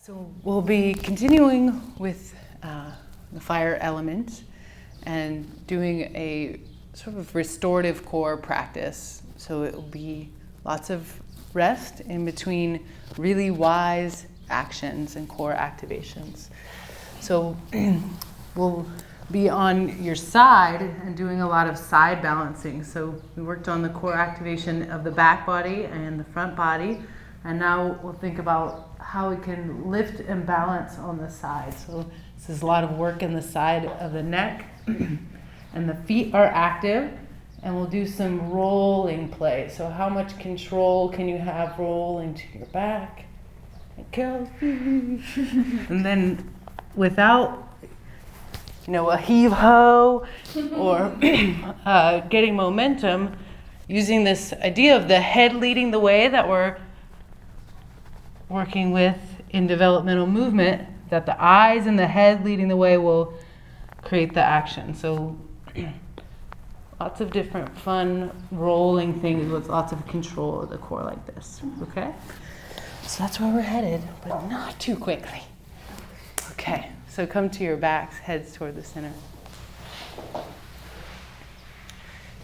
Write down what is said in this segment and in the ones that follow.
So we'll be continuing with the fire element and doing a sort of restorative core practice. So it will be lots of rest in between really wise actions and core activations. So we'll be on your side and doing a lot of side balancing. So we worked on the core activation of the back body and the front body, and now we'll think about how we can lift and balance on the side. So this is a lot of work in the side of the neck, and the feet are active, and we'll do some rolling play. So how much control can you have rolling to your back? And then without a heave-ho or getting momentum, using this idea of the head leading the way that we're working with in developmental movement, that the eyes and the head leading the way will create the action. So lots of different fun rolling things with lots of control of the core like this, okay? So that's where we're headed, but not too quickly. Okay, so come to your backs, heads toward the center.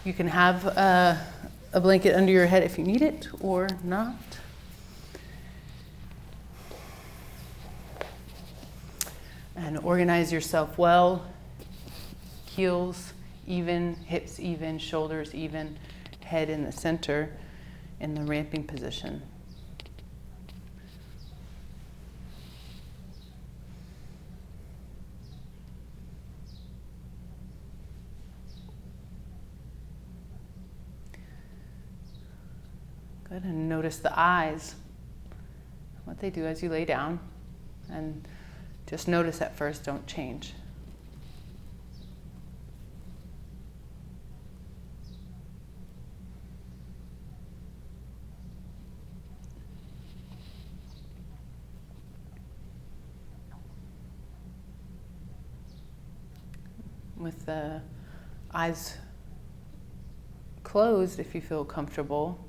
You can have a blanket under your head if you need it or not. And organize yourself well. Heels even, hips even, shoulders even, head in the center in the ramping position. Good, and notice the eyes, what they do as you lay down, and just notice at first, don't change. With the eyes closed, if you feel comfortable,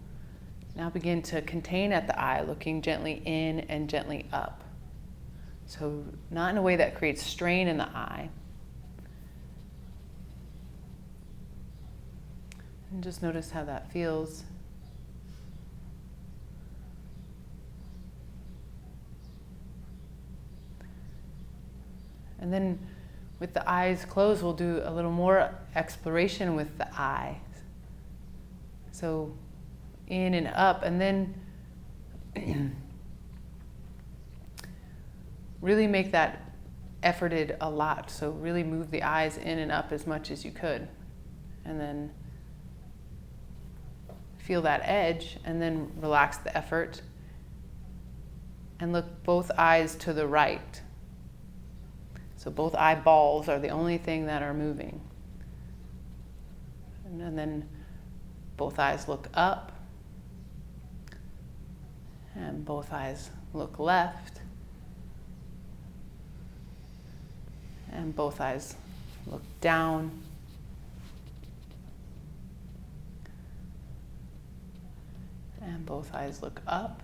now begin to contain at the eye, looking gently in and gently up. So not in a way that creates strain in the eye. And just notice how that feels. And then with the eyes closed, we'll do a little more exploration with the eyes. So in and up, and then really make that efforted a lot. So really move the eyes in and up as much as you could. And then feel that edge, and then relax the effort. And look both eyes to the right. So both eyeballs are the only thing that are moving. And then both eyes look up. And both eyes look left. And both eyes look down. And both eyes look up.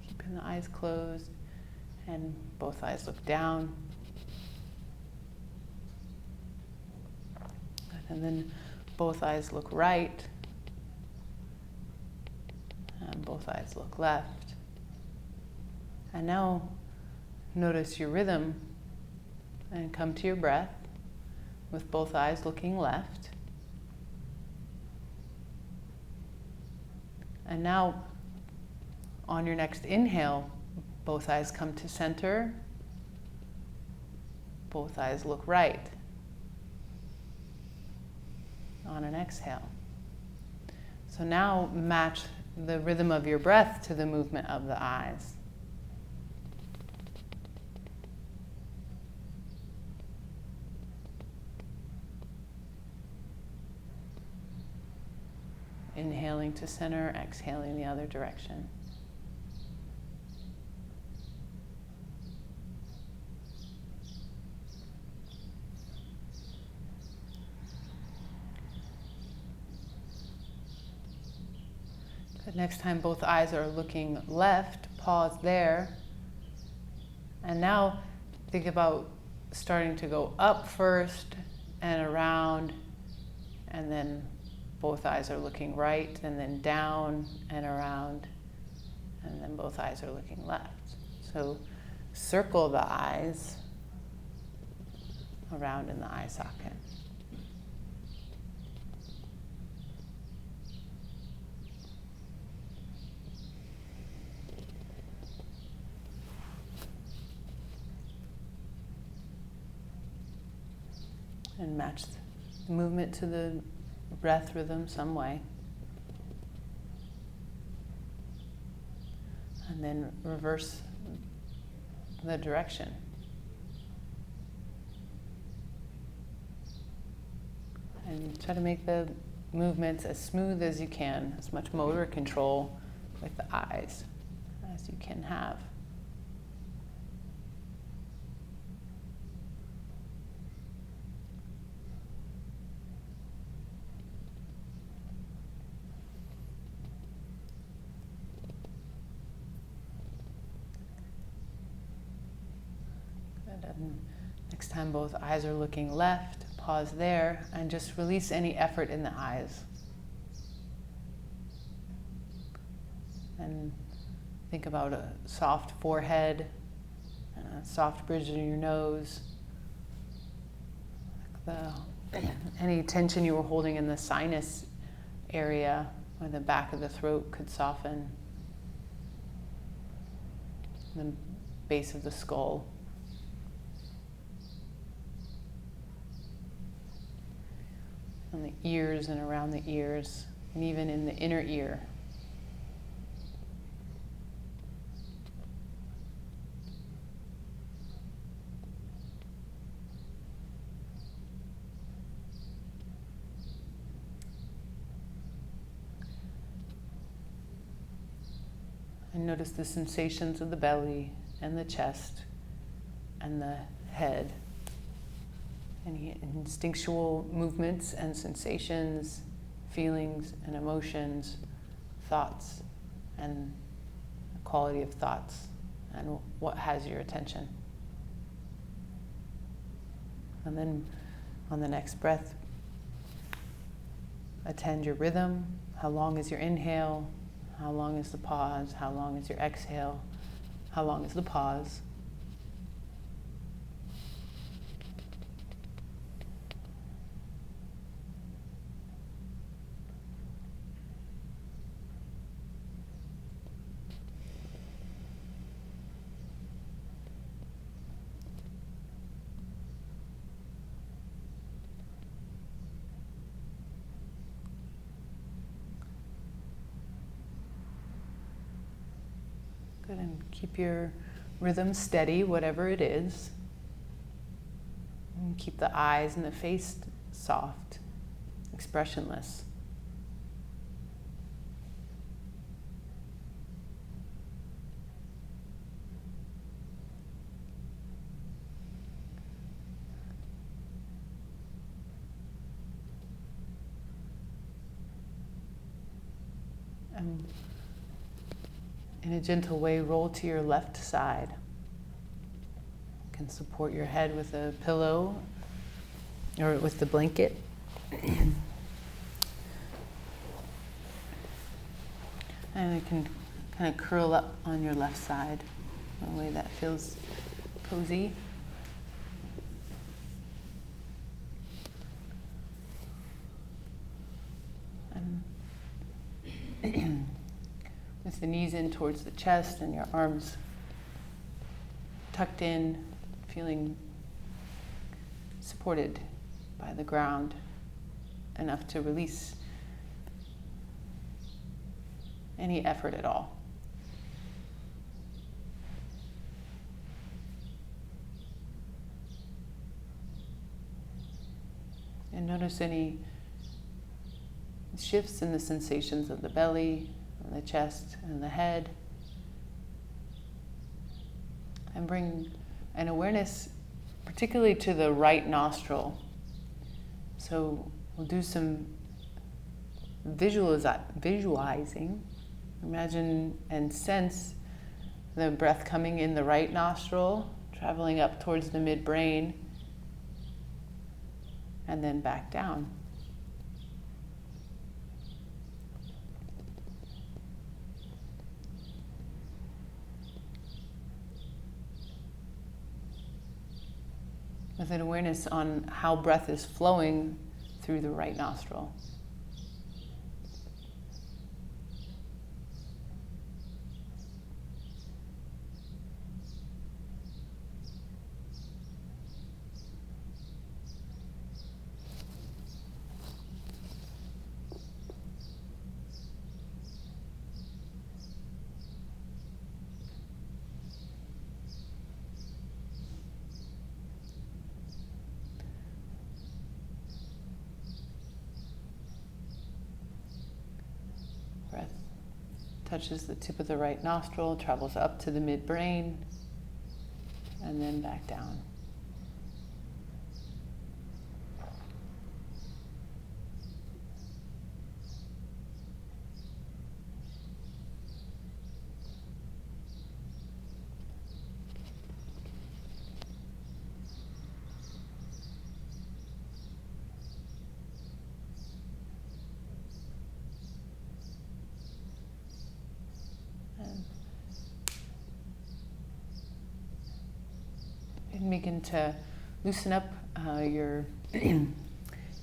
Keeping the eyes closed. And both eyes look down. And then both eyes look right. And both eyes look left. And now notice your rhythm and come to your breath with both eyes looking left. And now on your next inhale, both eyes come to center. Both eyes look right. On an exhale. So now match the rhythm of your breath to the movement of the eyes. Inhaling to center, exhaling the other direction. Good. Next time both eyes are looking left, pause there. And now think about starting to go up first and around, and then both eyes are looking right, and then down and around, and then both eyes are looking left. So circle the eyes around in the eye socket. And match the movement to the breath rhythm some way. And then reverse the direction. And try to make the movements as smooth as you can, as much motor control with the eyes as you can have. And next time both eyes are looking left, pause there and just release any effort in the eyes. And think about a soft forehead, and a soft bridge in your nose. Any tension you were holding in the sinus area or the back of the throat could soften. The base of the skull. On the ears and around the ears, and even in the inner ear. And notice the sensations of the belly and the chest and the head. Any instinctual movements and sensations, feelings and emotions, thoughts, and the quality of thoughts, and what has your attention. And then on the next breath, attend your rhythm. How long is your inhale? How long is the pause? How long is your exhale? How long is the pause? Good, and keep your rhythm steady, whatever it is. And keep the eyes and the face soft, expressionless. And in a gentle way, roll to your left side. You can support your head with a pillow or with the blanket. And you can kind of curl up on your left side in a way that feels cozy. And with the knees in towards the chest and your arms tucked in, feeling supported by the ground enough to release any effort at all. And notice any shifts in the sensations of the belly, and the chest, and the head. And bring an awareness particularly to the right nostril. So we'll do some visualizing. Imagine and sense The breath coming in the right nostril, traveling up towards the midbrain, and then back down. With an awareness on how breath is flowing through the right nostril. Breath touches the tip of the right nostril, travels up to the midbrain, and then back down. And begin to loosen up your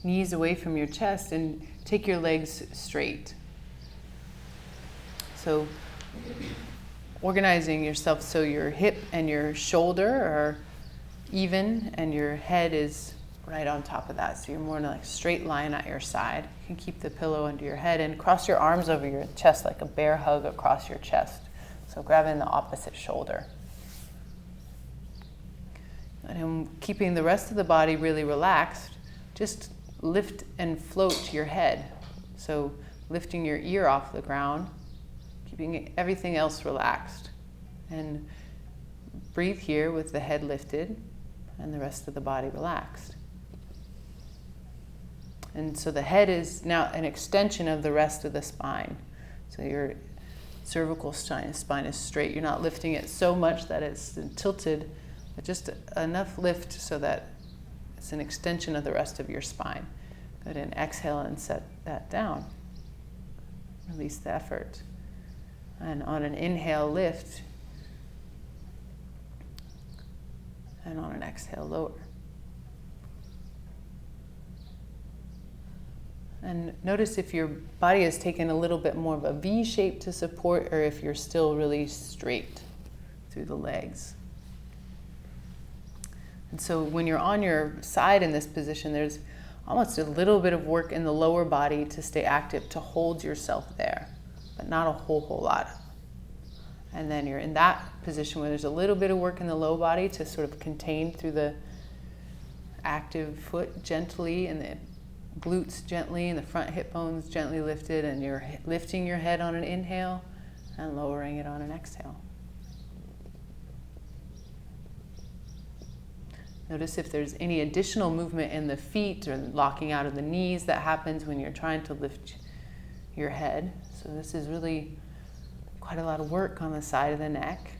knees away from your chest and take your legs straight. So organizing yourself so your hip and your shoulder are even and your head is right on top of that. So you're more in a like straight line at your side. You can keep the pillow under your head and cross your arms over your chest like a bear hug across your chest. So grabbing the opposite shoulder. And keeping the rest of the body really relaxed, just lift and float your head. So lifting your ear off the ground, keeping everything else relaxed. And breathe here with the head lifted and the rest of the body relaxed. And so the head is now an extension of the rest of the spine. So your cervical spine is straight. You're not lifting it so much that it's tilted, but just enough lift so that it's an extension of the rest of your spine. Go ahead and exhale and set that down. Release the effort. And on an inhale, lift. And on an exhale, lower. And notice if your body has taken a little bit more of a V shape to support or if you're still really straight through the legs. And so when you're on your side in this position, there's almost a little bit of work in the lower body to stay active, to hold yourself there, but not a whole lot. And then you're in that position where there's a little bit of work in the low body to sort of contain through the active foot gently and the glutes gently and the front hip bones gently lifted, and you're lifting your head on an inhale and lowering it on an exhale. Notice if there's any additional movement in the feet or locking out of the knees that happens when you're trying to lift your head. So this is really quite a lot of work on the side of the neck.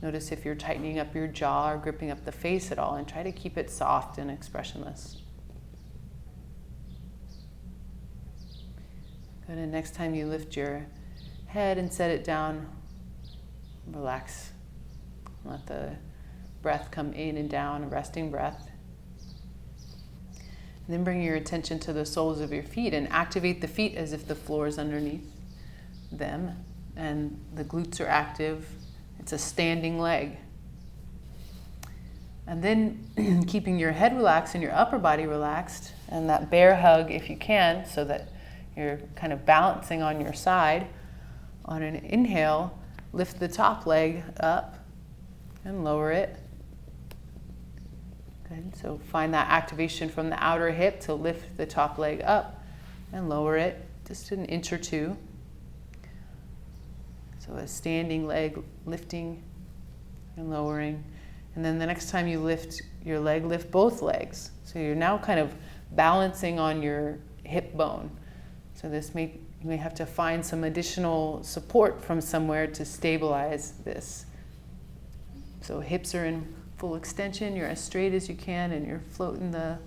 Notice if you're tightening up your jaw or gripping up the face at all, and try to keep it soft and expressionless. Good, and next time you lift your head and set it down, relax. Let the breath come in and down, a resting breath. And then bring your attention to the soles of your feet and activate the feet as if the floor is underneath them and the glutes are active. It's a standing leg. And then keeping your head relaxed and your upper body relaxed, and that bear hug if you can, so that you're kind of balancing on your side. On an inhale, lift the top leg up and lower it. Good. So find that activation from the outer hip to lift the top leg up and lower it just an inch or two. So a standing leg lifting and lowering. And then the next time you lift your leg, lift both legs. So you're now kind of balancing on your hip bone. So this may you may have to find some additional support from somewhere to stabilize this. So hips are in full extension, you're as straight as you can, and you're floating the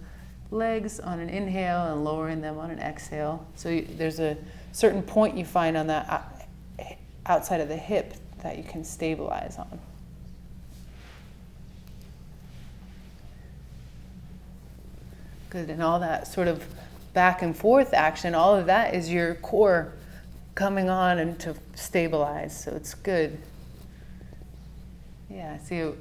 legs on an inhale and lowering them on an exhale. So there's a certain point you find on that outside of the hip that you can stabilize on. Good, and all that sort of back and forth action, all of that is your core coming on and to stabilize, so it's good. Yeah, I see a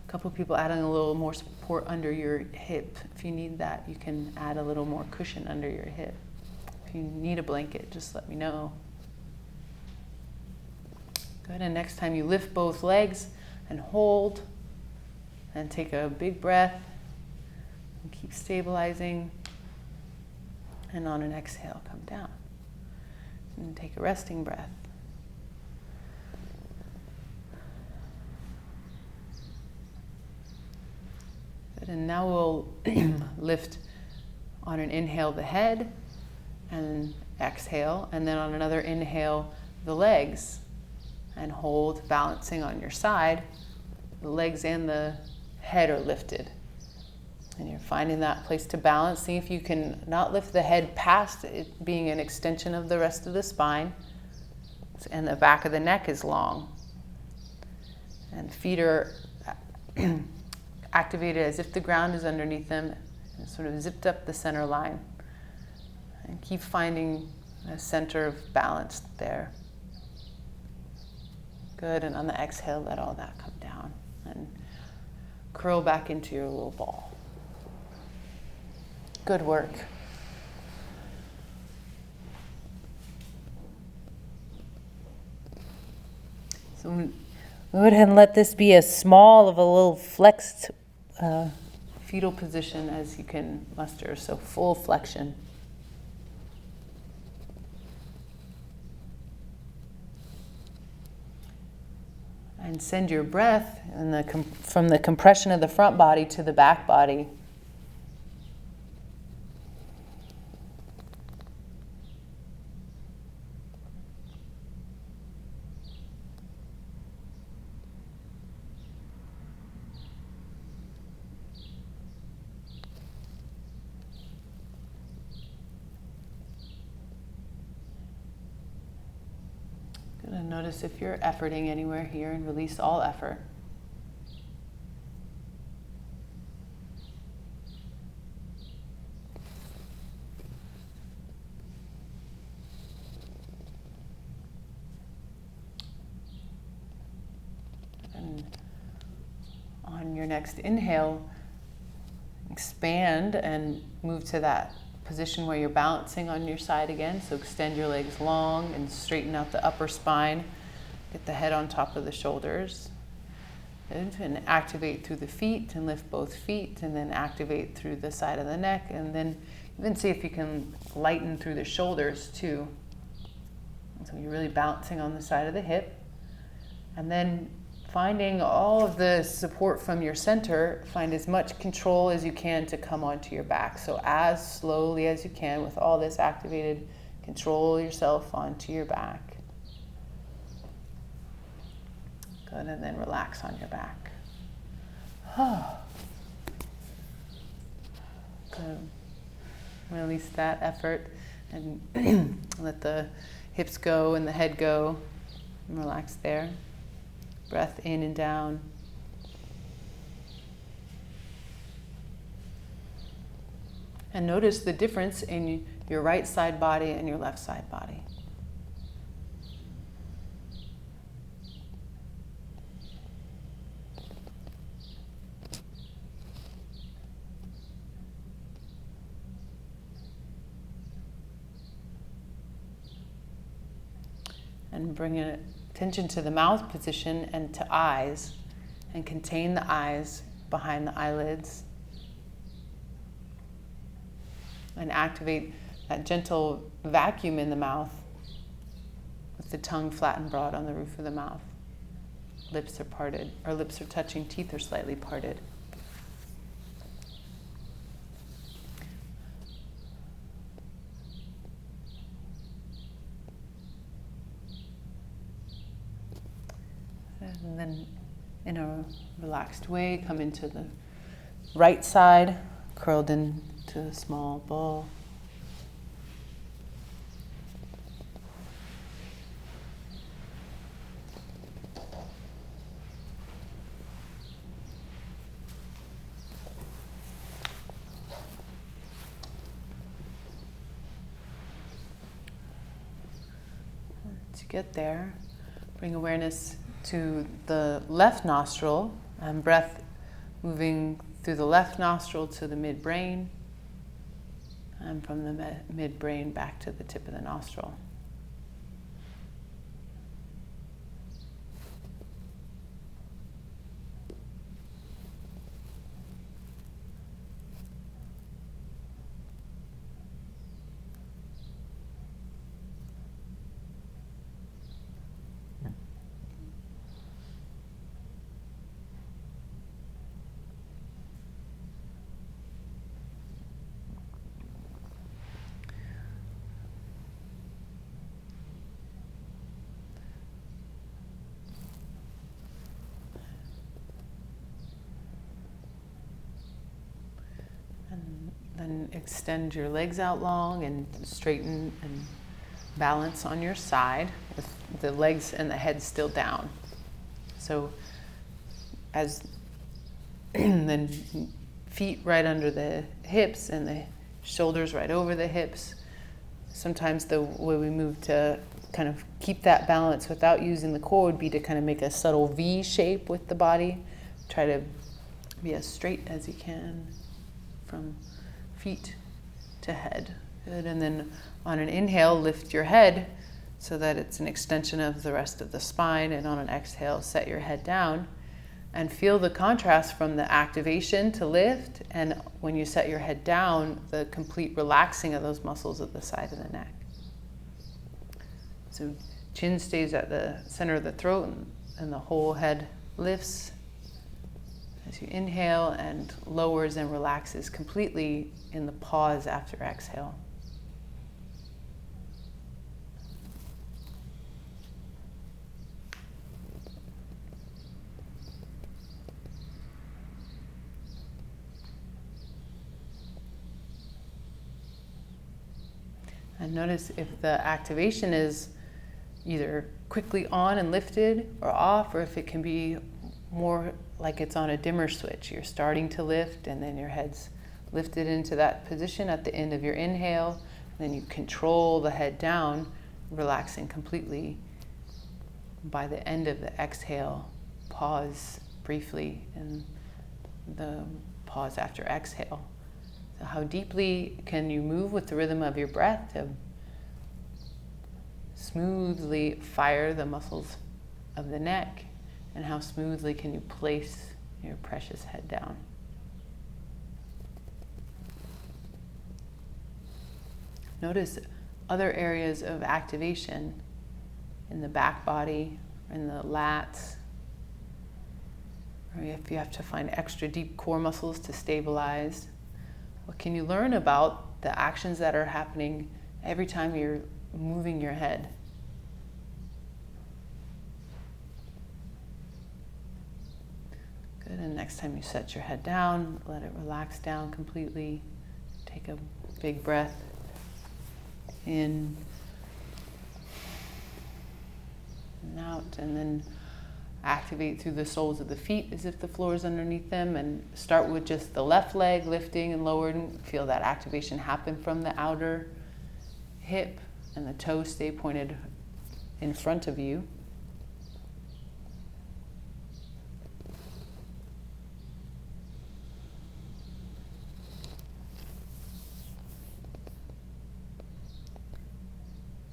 couple of people adding a little more support under your hip. If you need that, you can add a little more cushion under your hip. If you need a blanket, just let me know. Good, and next time you lift both legs and hold, and take a big breath, and keep stabilizing. And on an exhale, come down. And take a resting breath. Good, and now we'll lift on an inhale the head, and exhale, and then on another inhale the legs, and hold, balancing on your side. The legs and the head are lifted. And you're finding that place to balance. See if you can not lift the head past it being an extension of the rest of the spine. And the back of the neck is long. And feet are activated as if the ground is underneath them, and sort of zipped up the center line. And keep finding a center of balance there. Good, and on the exhale, let all that come down. And curl back into your little ball. Good work. So go ahead and let this be as small of a little flexed fetal position as you can muster, so full flexion. And send your breath from the compression of the front body to the back body. And notice if you're efforting anywhere here, and release all effort. And on your next inhale, expand and move to that position where you're balancing on your side again. So extend your legs long and straighten out the upper spine. Get the head on top of the shoulders. And activate through the feet and lift both feet, and then activate through the side of the neck, and then even see if you can lighten through the shoulders too. So you're really balancing on the side of the hip. And then finding all of the support from your center, find as much control as you can to come onto your back. So as slowly as you can, with all this activated, control yourself onto your back. Good, and then relax on your back. Good. Release that effort and let the hips go and the head go. And relax there. Breath in and down. And notice the difference in your right side body and your left side body. And bring attention to the mouth position and to eyes, and contain the eyes behind the eyelids. And activate that gentle vacuum in the mouth with the tongue flat and broad on the roof of the mouth. Lips are parted, or lips are touching, teeth are slightly parted. And then in a relaxed way, come into the right side, curled into a small ball. To get there, bring awareness to the left nostril and breath moving through the left nostril to the midbrain, and from the midbrain back to the tip of the nostril. Then extend your legs out long and straighten and balance on your side with the legs and the head still down. So as then feet right under the hips and the shoulders right over the hips. Sometimes the way we move to kind of keep that balance without using the core would be to kind of make a subtle V shape with the body. Try to be as straight as you can from feet to head. Good. And then on an inhale, lift your head so that it's an extension of the rest of the spine. And on an exhale, set your head down. And feel the contrast from the activation to lift, and when you set your head down, the complete relaxing of those muscles at the side of the neck. So chin stays at the center of the throat, and the whole head lifts as you inhale and lowers and relaxes completely in the pause after exhale. And notice if the activation is either quickly on and lifted or off, or if it can be more like it's on a dimmer switch. You're starting to lift and then your head's lifted into that position at the end of your inhale. And then you control the head down, relaxing completely. By the end of the exhale, pause briefly in the pause after exhale. So how deeply can you move with the rhythm of your breath to smoothly fire the muscles of the neck, and how smoothly can you place your precious head down? Notice other areas of activation in the back body, in the lats, or if you have to find extra deep core muscles to stabilize. What can you learn about the actions that are happening every time you're moving your head? Good, and next time you set your head down, let it relax down completely. Take a big breath in and out, and then activate through the soles of the feet as if the floor is underneath them, and start with just the left leg lifting and lowering. Feel that activation happen from the outer hip, and the toes stay pointed in front of you.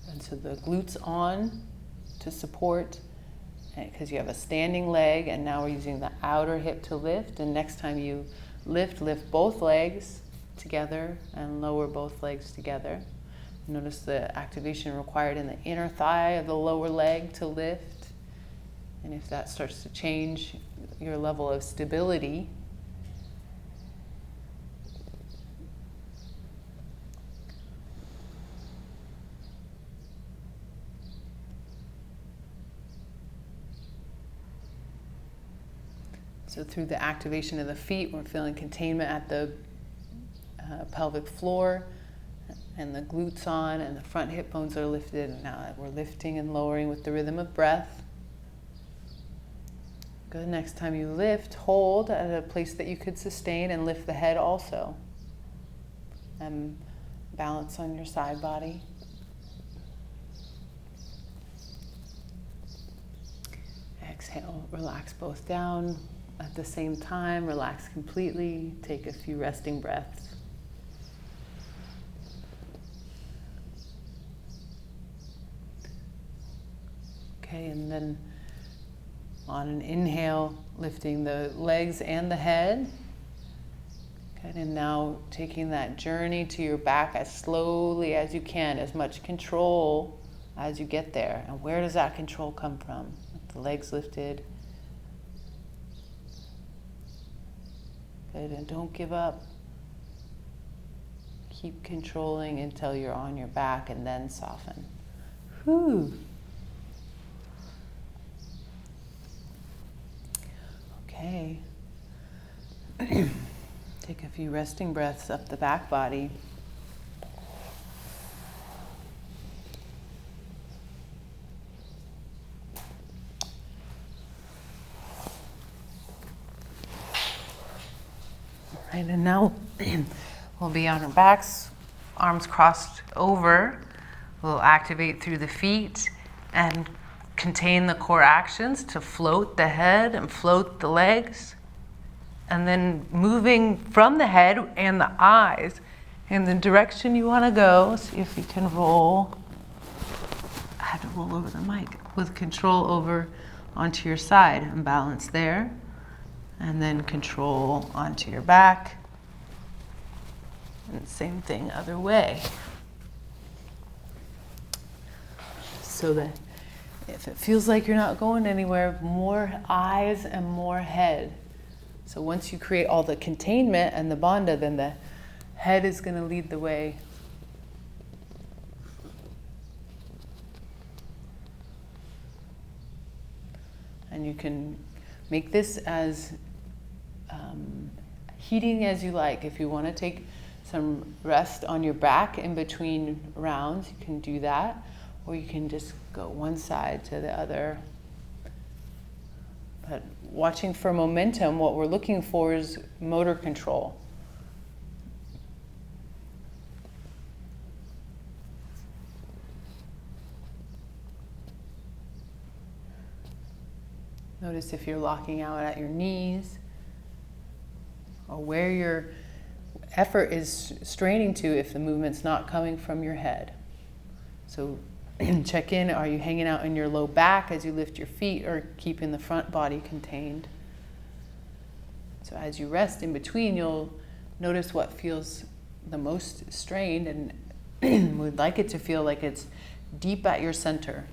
And so the glutes on to support, because you have a standing leg, and now we're using the outer hip to lift. And next time you lift both legs together and lower both legs together. Notice the activation required in the inner thigh of the lower leg to lift. And if that starts to change your level of stability, So through the activation of the feet, we're feeling containment at the pelvic floor, and the glutes on, and the front hip bones are lifted. And now we're lifting and lowering with the rhythm of breath. Good. Next time you lift, hold at a place that you could sustain and lift the head also. And balance on your side body. Exhale, relax both down at the same time. Relax completely. Take a few resting breaths. Okay, and then on an inhale, lifting the legs and the head. Good, and now taking that journey to your back as slowly as you can, as much control as you get there. And where does that control come from? The legs lifted. Good, and don't give up. Keep controlling until you're on your back, and then soften. Whew. Okay. Take a few resting breaths up the back body. All right, and now we'll be on our backs, arms crossed over. We'll activate through the feet and contain the core actions to float the head and float the legs. And then moving from the head and the eyes in the direction you want to go. See if you can roll. I had to roll over the mic. With control over onto your side and balance there. And then control onto your back. And same thing other way. So that if it feels like you're not going anywhere, more eyes and more head. So once you create all the containment and the bandha, then the head is going to lead the way. And you can make this as heating as you like. If you want to take some rest on your back in between rounds, you can do that. Or you can just go one side to the other. But watching for momentum, what we're looking for is motor control. Notice if you're locking out at your knees, or where your effort is straining to if the movement's not coming from your head. So check in, are you hanging out in your low back as you lift your feet, or keeping the front body contained? So as you rest in between, you'll notice what feels the most strained, and we'd like it to feel like it's deep at your center.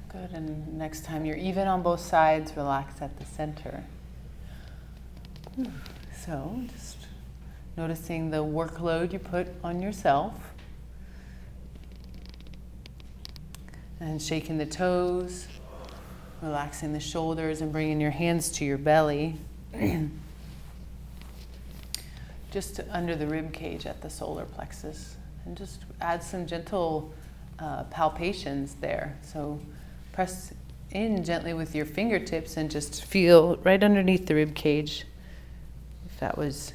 Good, and next time you're even on both sides, relax at the center. So just noticing the workload you put on yourself. And shaking the toes, relaxing the shoulders, and bringing your hands to your belly. just under the rib cage at the solar plexus, and just add some gentle palpations there. So press in gently with your fingertips and just feel right underneath the rib cage if that is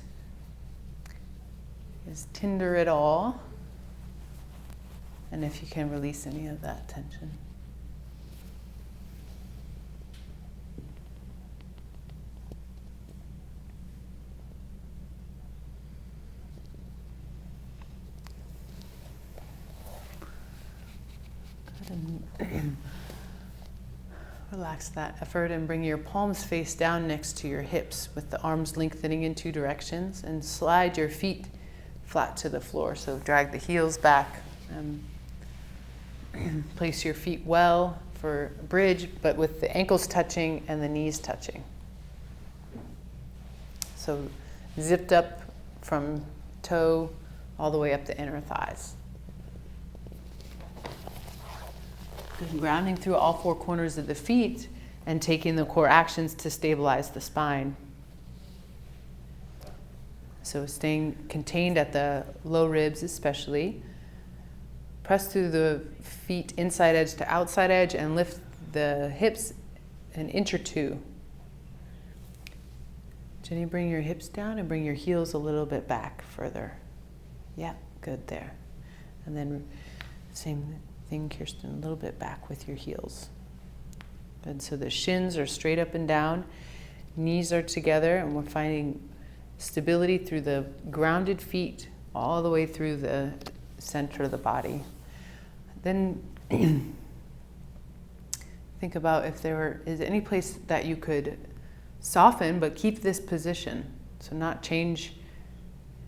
tender at all, and if you can release any of that tension. Relax that effort and bring your palms face down next to your hips with the arms lengthening in two directions, and slide your feet flat to the floor. So drag the heels back. Place your feet well for a bridge, but with the ankles touching and the knees touching. So zipped up from toe all the way up the inner thighs. Grounding through all four corners of the feet and taking the core actions to stabilize the spine. So staying contained at the low ribs especially. Press through the feet inside edge to outside edge and lift the hips an inch or two. Jenny, bring your hips down and bring your heels a little bit back further. Yeah, good there. And then same thing, Kirsten, a little bit back with your heels. Good, so the shins are straight up and down, knees are together, and we're finding stability through the grounded feet all the way through the center of the body. Then think about if there is any place that you could soften but keep this position. So not change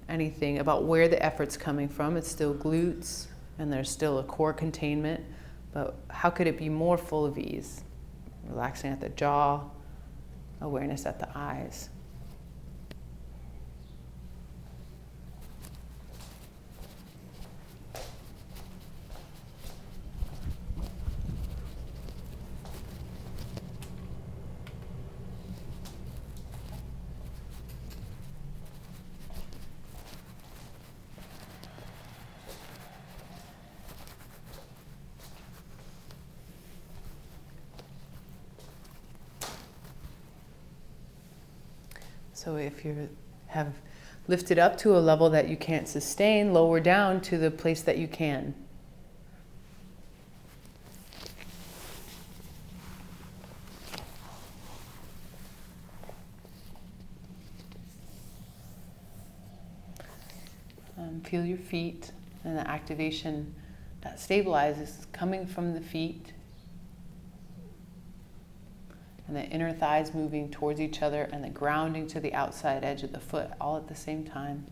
anything about where the effort's coming from. It's still glutes and there's still a core containment, but how could it be more full of ease? Relaxing at the jaw, awareness at the eyes. So if you have lifted up to a level that you can't sustain, lower down to the place that you can. Feel your feet and the activation that stabilizes coming from the feet. And the inner thighs moving towards each other and the grounding to the outside edge of the foot all at the same time.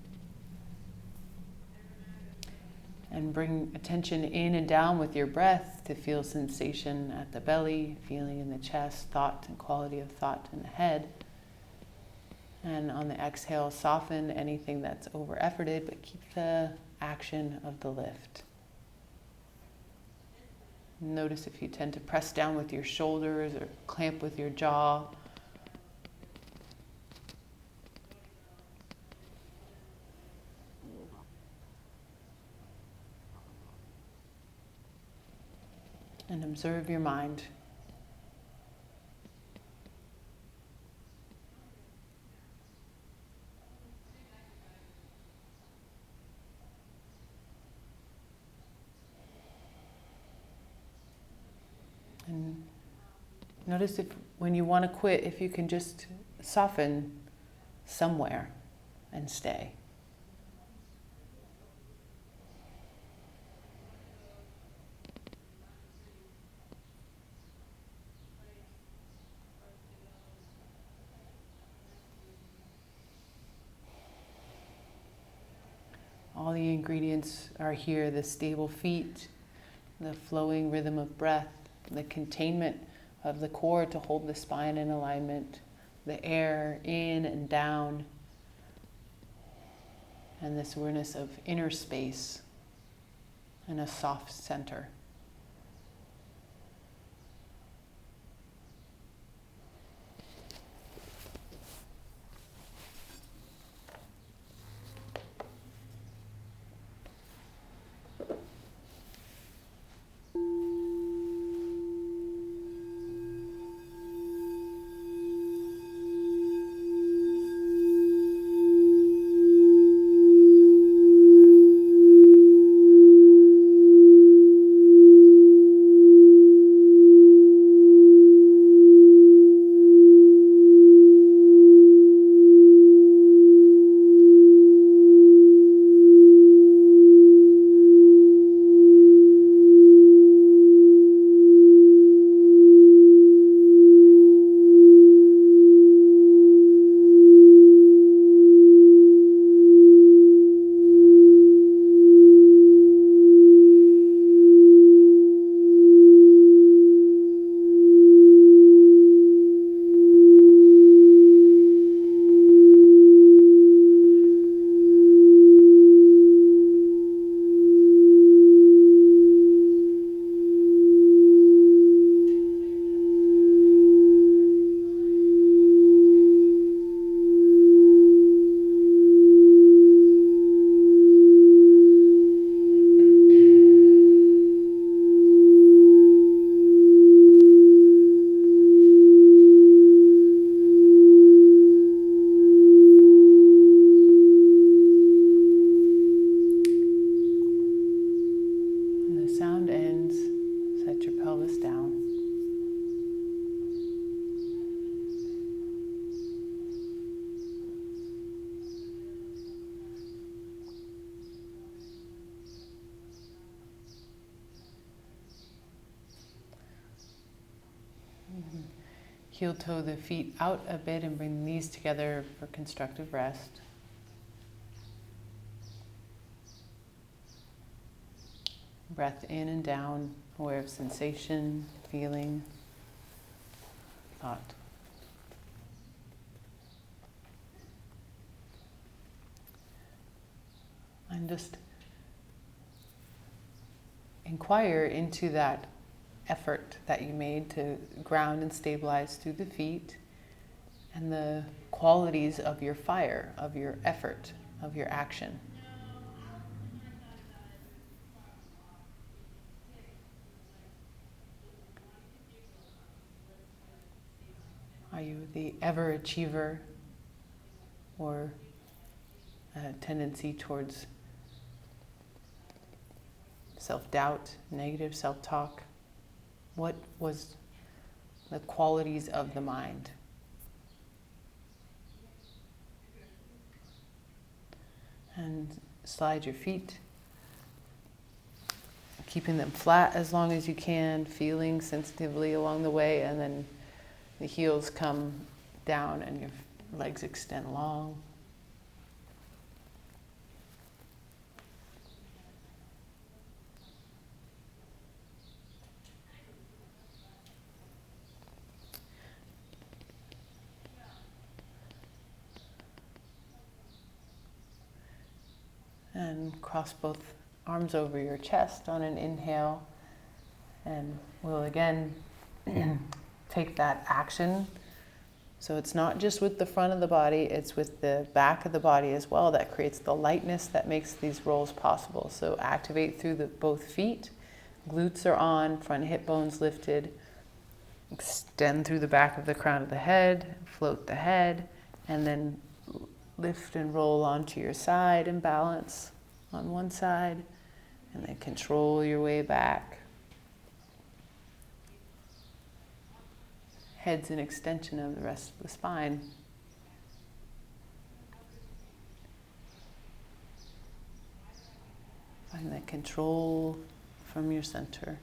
And bring attention in and down with your breath to feel sensation at the belly, feeling in the chest, thought and quality of thought in the head. And on the exhale, soften anything that's over-efforted, but keep the action of the lift. Notice if you tend to press down with your shoulders or clamp with your jaw. And observe your mind. And notice if, when you want to quit, if you can just soften somewhere and stay. All the ingredients are here: the stable feet, the flowing rhythm of breath, the containment of the core to hold the spine in alignment, the air in and down, and this awareness of inner space and a soft center. heel toe the feet out a bit and bring the knees together for constructive rest. Breath in and down, aware of sensation, feeling, thought. And just inquire into that effort that you made to ground and stabilize through the feet and the qualities of your fire, of your effort, of your action. Are you the ever-achiever or a tendency towards self-doubt, negative self-talk? What was the qualities of the mind? And slide your feet, keeping them flat as long as you can, feeling sensitively along the way, and then the heels come down and your legs extend long. And cross both arms over your chest on an inhale. And we'll again take that action. So it's not just with the front of the body, it's with the back of the body as well that creates the lightness that makes these rolls possible. So activate through both feet. Glutes are on, front hip bones lifted. Extend through the back of the crown of the head, float the head, and then lift and roll onto your side and balance on one side, and then control your way back. Head's an extension of the rest of the spine. Find that control from your center.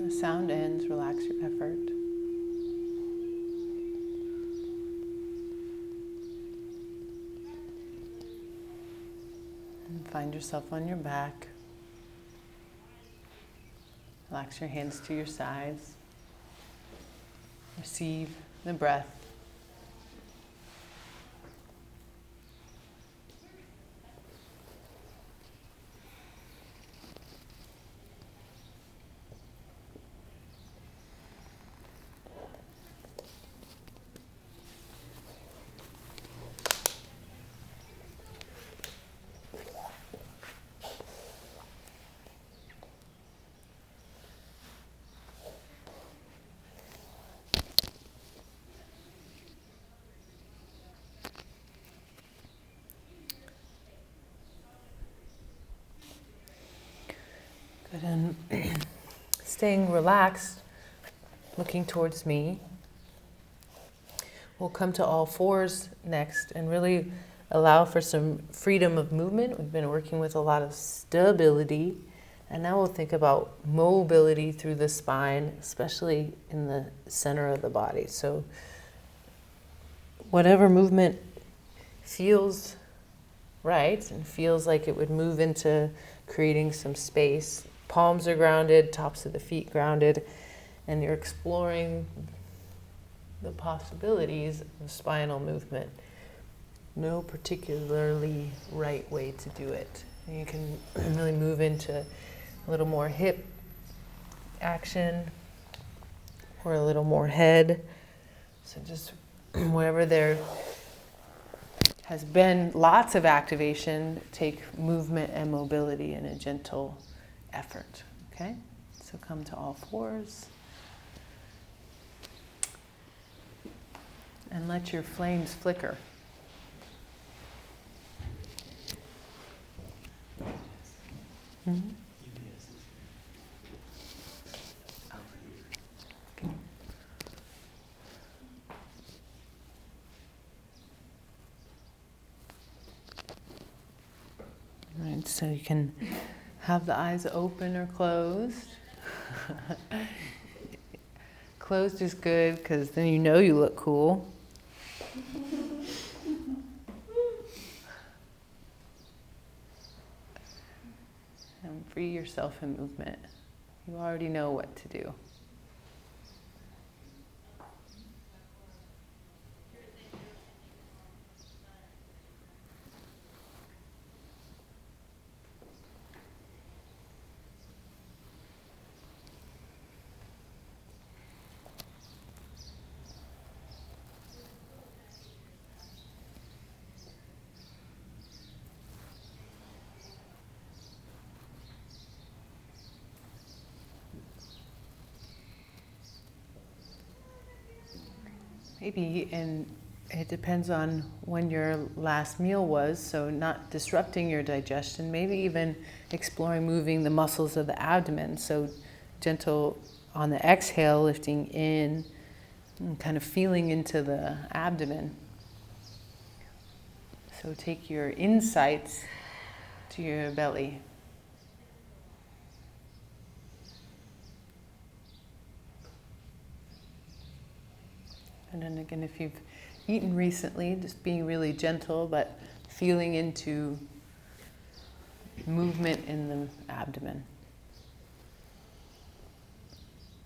Sound ends, relax your effort. And find yourself on your back. Relax your hands to your sides. Receive the breath. Good, and staying relaxed, looking towards me. We'll come to all fours next and really allow for some freedom of movement. We've been working with a lot of stability, and now we'll think about mobility through the spine, especially in the center of the body. So whatever movement feels right and feels like it would move into creating some space. Palms are grounded, tops of the feet grounded, and you're exploring the possibilities of spinal movement. No particularly right way to do it. And you can really move into a little more hip action or a little more head. So just wherever there has been lots of activation, take movement and mobility in a gentle effort. Okay? So come to all fours. And let your flames flicker. Mm-hmm. Right, so you can have the eyes open or closed. Closed is good because then you know you look cool. And free yourself in movement. You already know what to do. Maybe, and it depends on when your last meal was, so not disrupting your digestion, maybe even exploring moving the muscles of the abdomen, so gentle on the exhale, lifting in, and kind of feeling into the abdomen. So take your insights to your belly. And then again, if you've eaten recently, just being really gentle, but feeling into movement in the abdomen.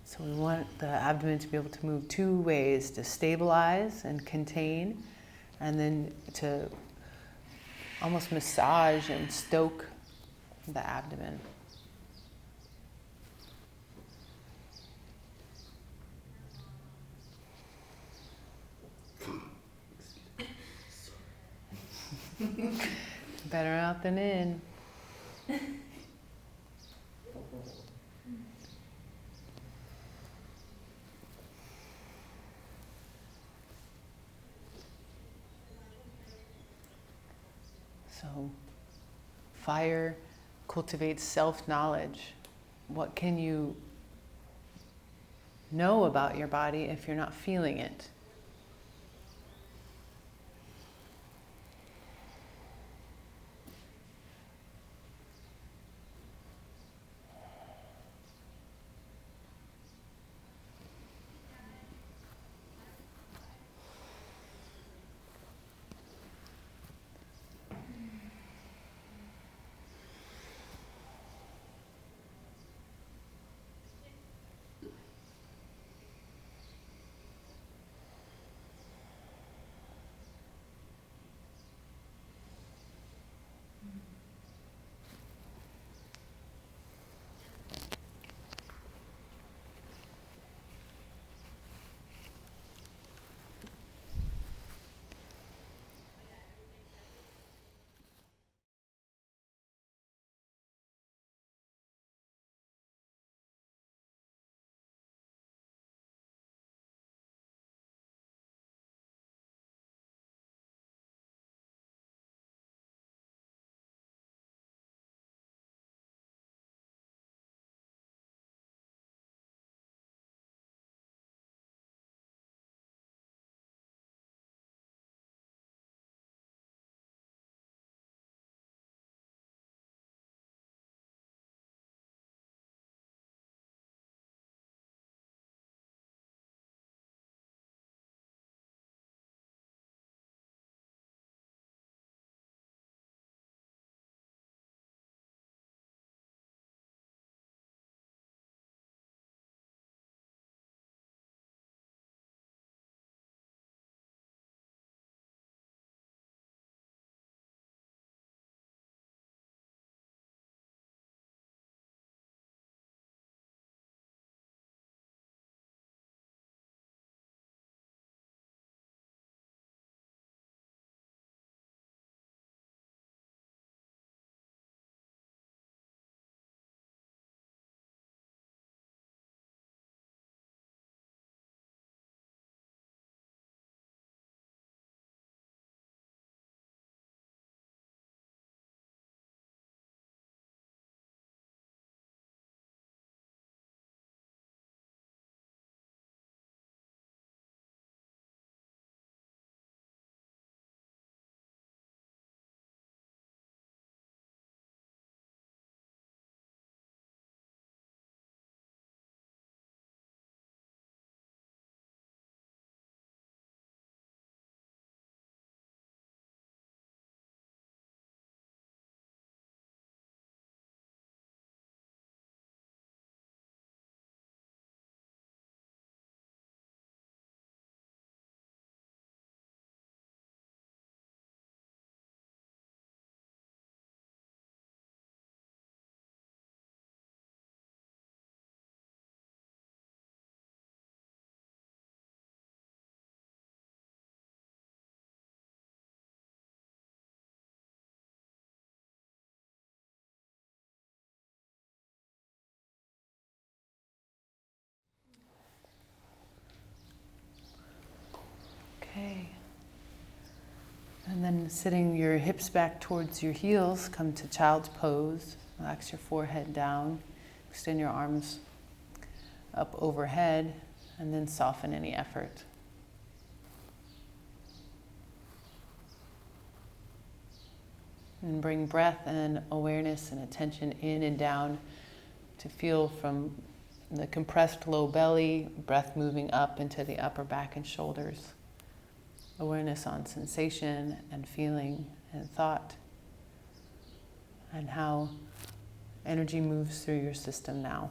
So we want the abdomen to be able to move two ways, to stabilize and contain, and then to almost massage and stoke the abdomen. Better out than in. So, fire cultivates self-knowledge. What can you know about your body if you're not feeling it? And then sitting your hips back towards your heels, come to child's pose. Relax your forehead down. Extend your arms up overhead, and then soften any effort. And bring breath and awareness and attention in and down to feel from the compressed low belly, breath moving up into the upper back and shoulders. Awareness on sensation and feeling and thought, and how energy moves through your system now.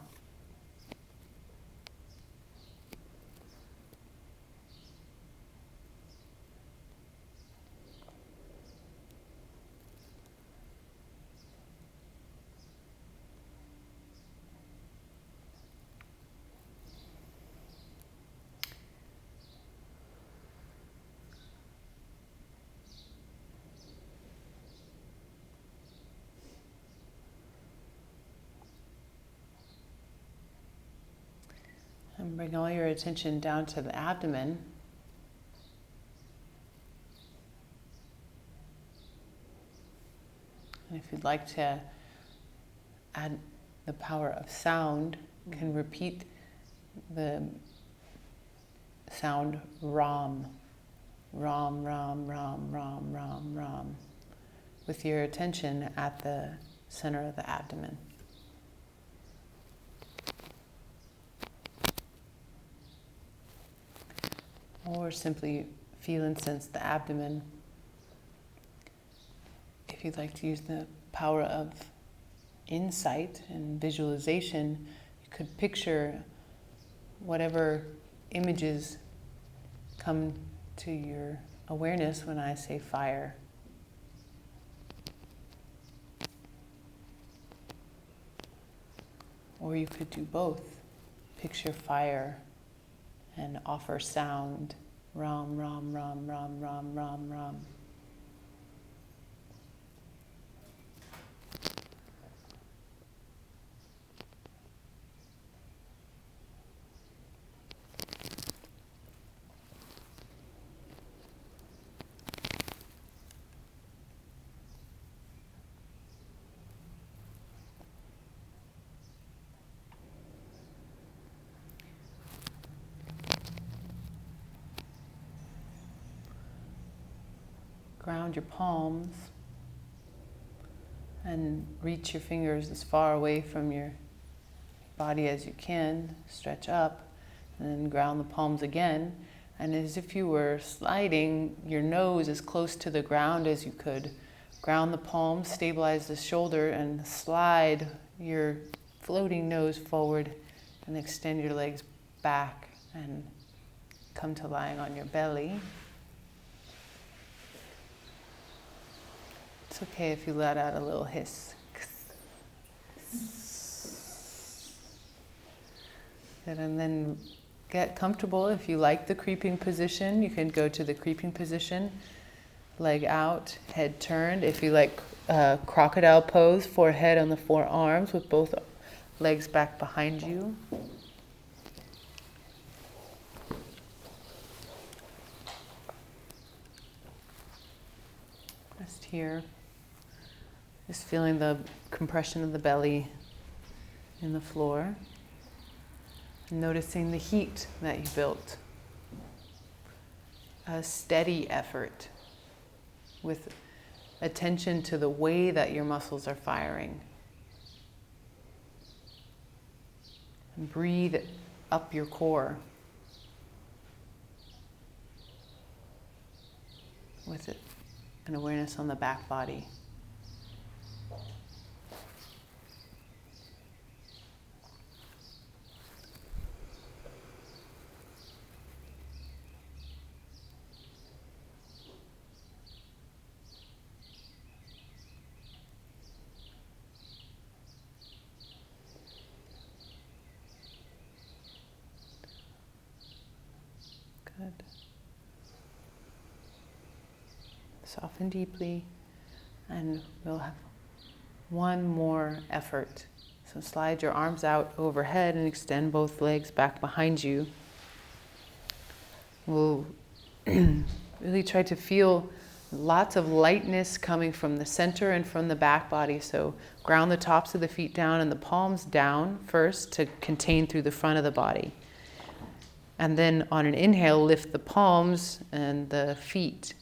And bring all your attention down to the abdomen. And if you'd like to add the power of sound, you can repeat the sound Ram. Ram, Ram, Ram, Ram, Ram, Ram. With your attention at the center of the abdomen. Or simply feel and sense the abdomen. If you'd like to use the power of insight and visualization, you could picture whatever images come to your awareness when I say fire. Or you could do both. Picture fire and offer sound. Ram, Ram, Ram, Ram, Ram, Ram, Ram. Ground your palms and reach your fingers as far away from your body as you can. Stretch up and then ground the palms again. And as if you were sliding your nose as close to the ground as you could. Ground the palms, stabilize the shoulder, and slide your floating nose forward and extend your legs back and come to lying on your belly. It's okay if you let out a little hiss. Good, and then get comfortable. If you like the creeping position, you can go to the creeping position. Leg out, head turned. If you like crocodile pose, forehead on the forearms with both legs back behind you. Rest here. Just feeling the compression of the belly in the floor. Noticing the heat that you built. A steady effort with attention to the way that your muscles are firing. And breathe up your core with an awareness on the back body. Good. Soften deeply, and we'll have one more effort. So slide your arms out overhead and extend both legs back behind you. We'll really try to feel Lots of lightness coming from the center and from the back body. So ground the tops of the feet down and the palms down first to contain through the front of the body. And then on an inhale, lift the palms and the feet.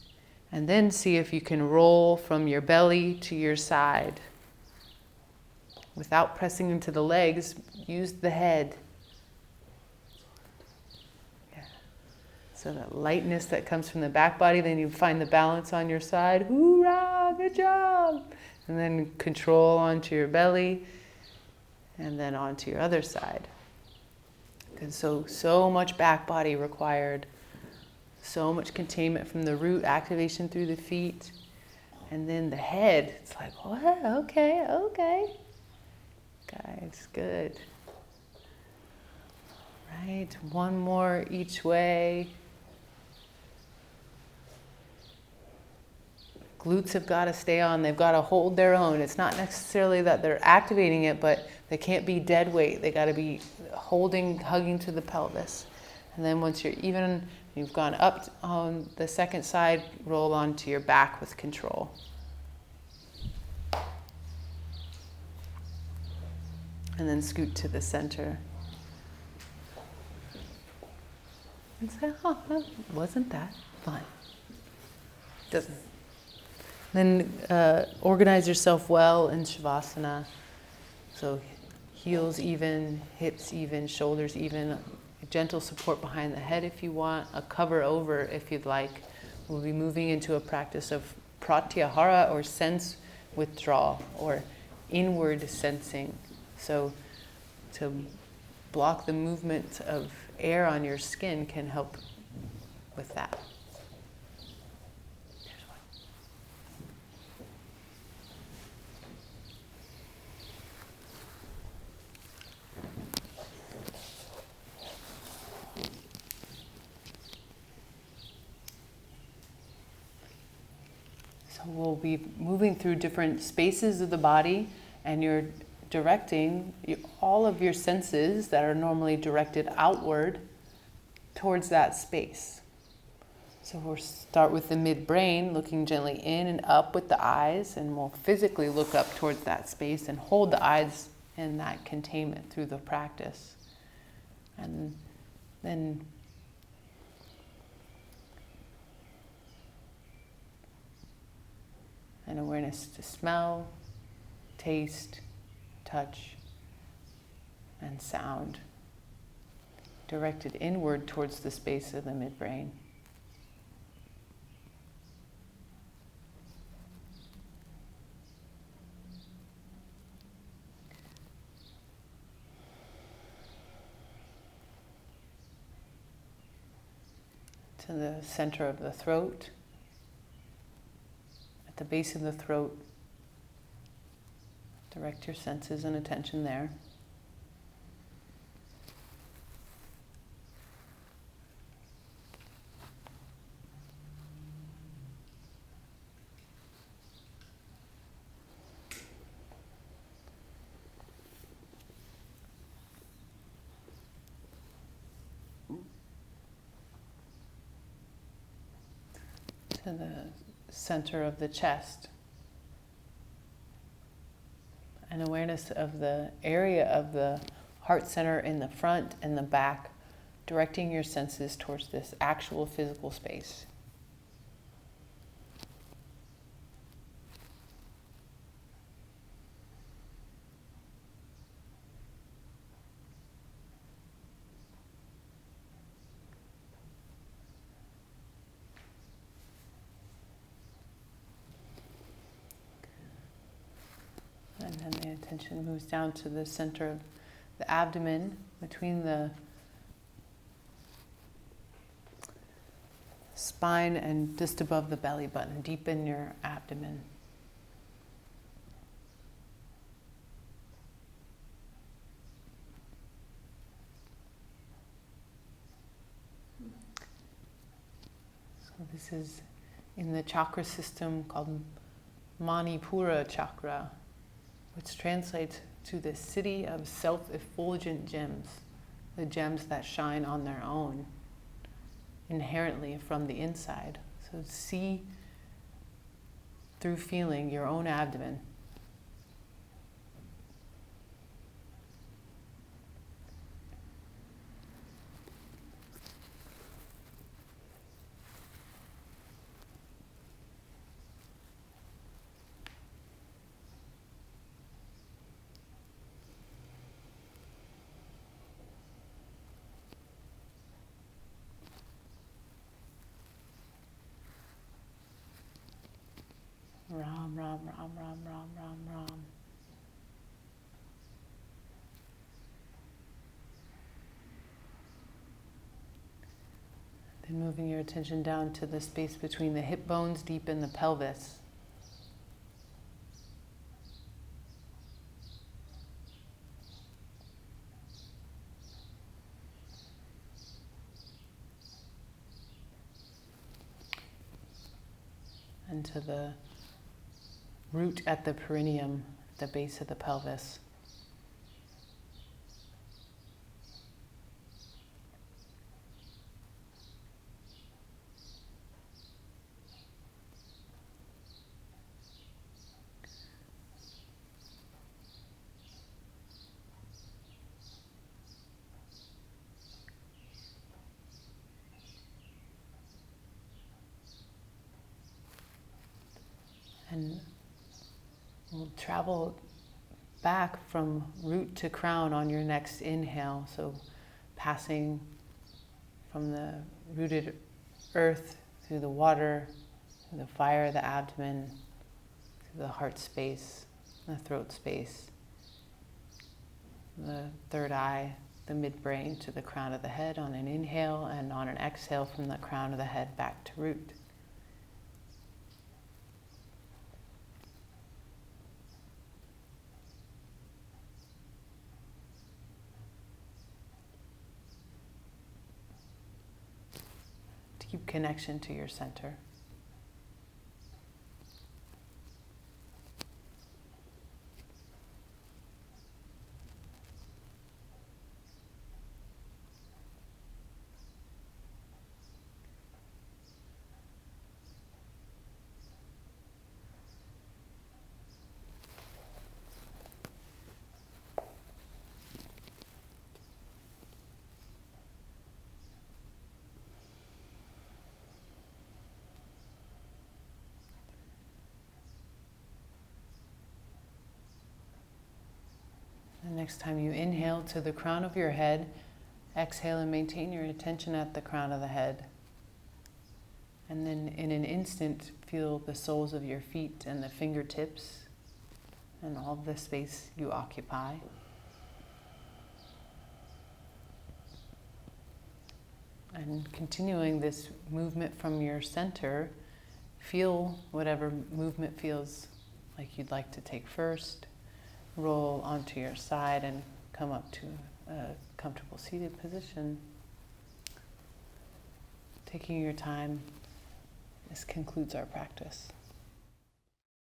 And then see if you can roll from your belly to your side. Without pressing into the legs, use the head. Yeah. So that lightness that comes from the back body, then you find the balance on your side. Hoorah, good job! And then control onto your belly, and then onto your other side. Because so much back body required. So much containment from the root, activation through the feet. And then the head, it's like, what? Okay. Guys, good. Right, one more each way. Glutes have got to stay on. They've got to hold their own. It's not necessarily that they're activating it, but they can't be dead weight. They got to be holding, hugging to the pelvis. And then once you're even, you've gone up on the second side, roll onto your back with control. And then scoot to the center. And say, wasn't that fun? Doesn't. Then organize yourself well in Shavasana. So heels even, hips even, shoulders even. Gentle support behind the head if you want. A cover over if you'd like. We'll be moving into a practice of pratyahara, or sense withdrawal, or inward sensing. So to block the movement of air on your skin can help with that. So we'll be moving through different spaces of the body, and you're directing all of your senses that are normally directed outward towards that space. So we'll start with the midbrain, looking gently in and up with the eyes, and we'll physically look up towards that space and hold the eyes in that containment through the practice. And then an awareness to smell, taste, touch, and sound, directed inward towards the space of the midbrain. To the center of the throat, at the base of the throat. Direct your senses and attention there. To the center of the chest. An awareness of the area of the heart center in the front and the back, directing your senses towards this actual physical space. And then the attention moves down to the center of the abdomen, between the spine and just above the belly button. Deepen your abdomen. So this is in the chakra system called Manipura chakra, which translates to the city of self-effulgent gems, the gems that shine on their own, inherently from the inside. So see through feeling your own abdomen. Ram, Ram, Ram, Ram, Ram, Ram, Ram. Then moving your attention down to the space between the hip bones, deep in the pelvis. And to the root at the perineum, the base of the pelvis. And we'll travel back from root to crown on your next inhale. So passing from the rooted earth through the water, through the fire, the abdomen, through the heart space, the throat space, the third eye, the midbrain to the crown of the head on an inhale, and on an exhale from the crown of the head back to root. Keep connection to your center. The next time you inhale to the crown of your head, exhale and maintain your attention at the crown of the head. And then in an instant, feel the soles of your feet and the fingertips and all the space you occupy. And continuing this movement from your center, feel whatever movement feels like you'd like to take first. Roll onto your side and come up to a comfortable seated position. Taking your time, this concludes our practice.